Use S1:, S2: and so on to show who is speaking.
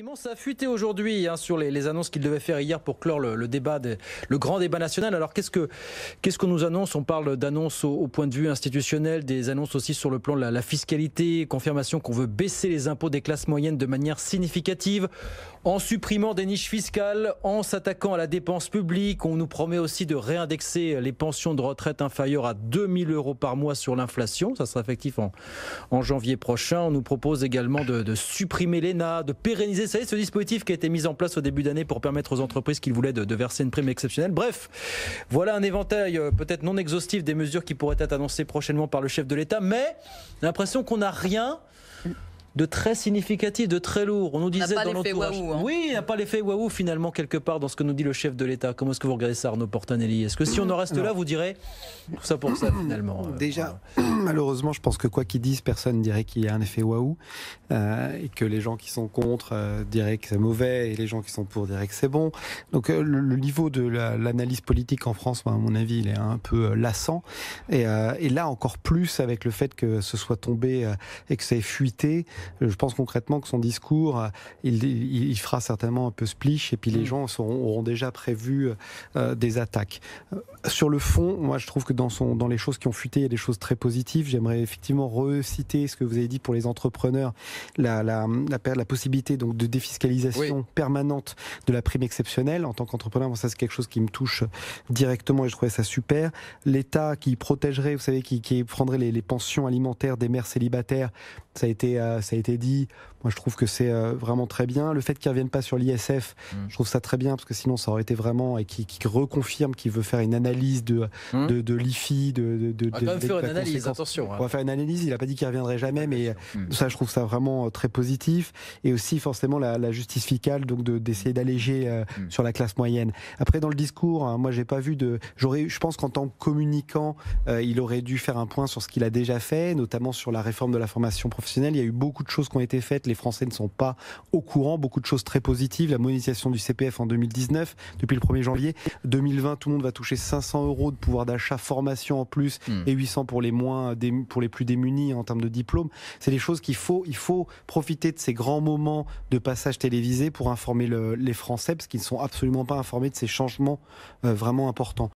S1: Effectivement, ça a fuité aujourd'hui sur les annonces qu'il devait faire hier pour clore le débat, le grand débat national. Alors qu'est-ce qu'on nous annonce? On parle d'annonces au point de vue institutionnel, des annonces aussi sur le plan de la fiscalité, confirmation qu'on veut baisser les impôts des classes moyennes de manière significative, en supprimant des niches fiscales, en s'attaquant à la dépense publique. On nous promet aussi de réindexer les pensions de retraite inférieures à 2 000 € par mois sur l'inflation. Ça sera effectif en janvier prochain. On nous propose également de supprimer l'ENA, de pérenniser, vous savez, ce dispositif qui a été mis en place au début d'année pour permettre aux entreprises qui voulaient de verser une prime exceptionnelle. Bref, voilà un éventail peut-être non exhaustif des mesures qui pourraient être annoncées prochainement par le chef de l'État, mais j'ai l'impression qu'on n'a rien de très significatif, de très lourd. On nous disait dans l'entourage. Oui, il n'y a pas l'effet waouh finalement quelque part dans ce que nous dit le chef de l'État. Comment est-ce que vous regardez ça, Arnaud Portanelli? Est-ce que si on en reste là, vous direz tout ça pour ça finalement?
S2: Déjà, malheureusement, je pense que quoi qu'ils disent, personne ne dirait qu'il y a un effet waouh, et que les gens qui sont contre diraient que c'est mauvais et les gens qui sont pour diraient que c'est bon. Donc le niveau de l'analyse politique en France, à mon avis, il est un peu lassant. Et là encore plus avec le fait que ce soit tombé et que ça ait fuité. Je pense concrètement que son discours, il fera certainement un peu splish et puis les gens auront déjà prévu des attaques. Sur le fond, moi je trouve que dans les choses qui ont fuité, il y a des choses très positives. J'aimerais effectivement reciter ce que vous avez dit pour les entrepreneurs, la possibilité donc de défiscalisation permanente de la prime exceptionnelle. En tant qu'entrepreneur, moi, ça c'est quelque chose qui me touche directement et je trouvais ça super. L'État qui protégerait, vous savez, qui prendrait les pensions alimentaires des mères célibataires, ça a été dit. Moi, je trouve que c'est vraiment très bien. Le fait qu'il ne revienne pas sur l'ISF, je trouve ça très bien, parce que sinon, ça aurait été vraiment... Et qui reconfirme qu'il veut faire une analyse de l'IFI,
S1: on va quand même faire une analyse, attention.
S2: On va faire une analyse, il n'a pas dit qu'il ne reviendrait jamais, mais ça, je trouve ça vraiment très positif. Et aussi, forcément, la justice fiscale, donc d'essayer d'alléger sur la classe moyenne. Après, dans le discours, moi, j'ai pas vu de... Je pense qu'en tant que communicant, il aurait dû faire un point sur ce qu'il a déjà fait, notamment sur la réforme de la formation professionnelle. Il y a eu beaucoup de choses qui ont été faites. Les Français ne sont pas au courant. Beaucoup de choses très positives. La monétisation du CPF en 2019, depuis le 1er janvier. 2020, tout le monde va toucher 500 € de pouvoir d'achat, formation en plus, et 800 pour les plus démunis en termes de diplôme. C'est des choses il faut profiter de ces grands moments de passage télévisé pour informer les Français, parce qu'ils ne sont absolument pas informés de ces changements vraiment importants.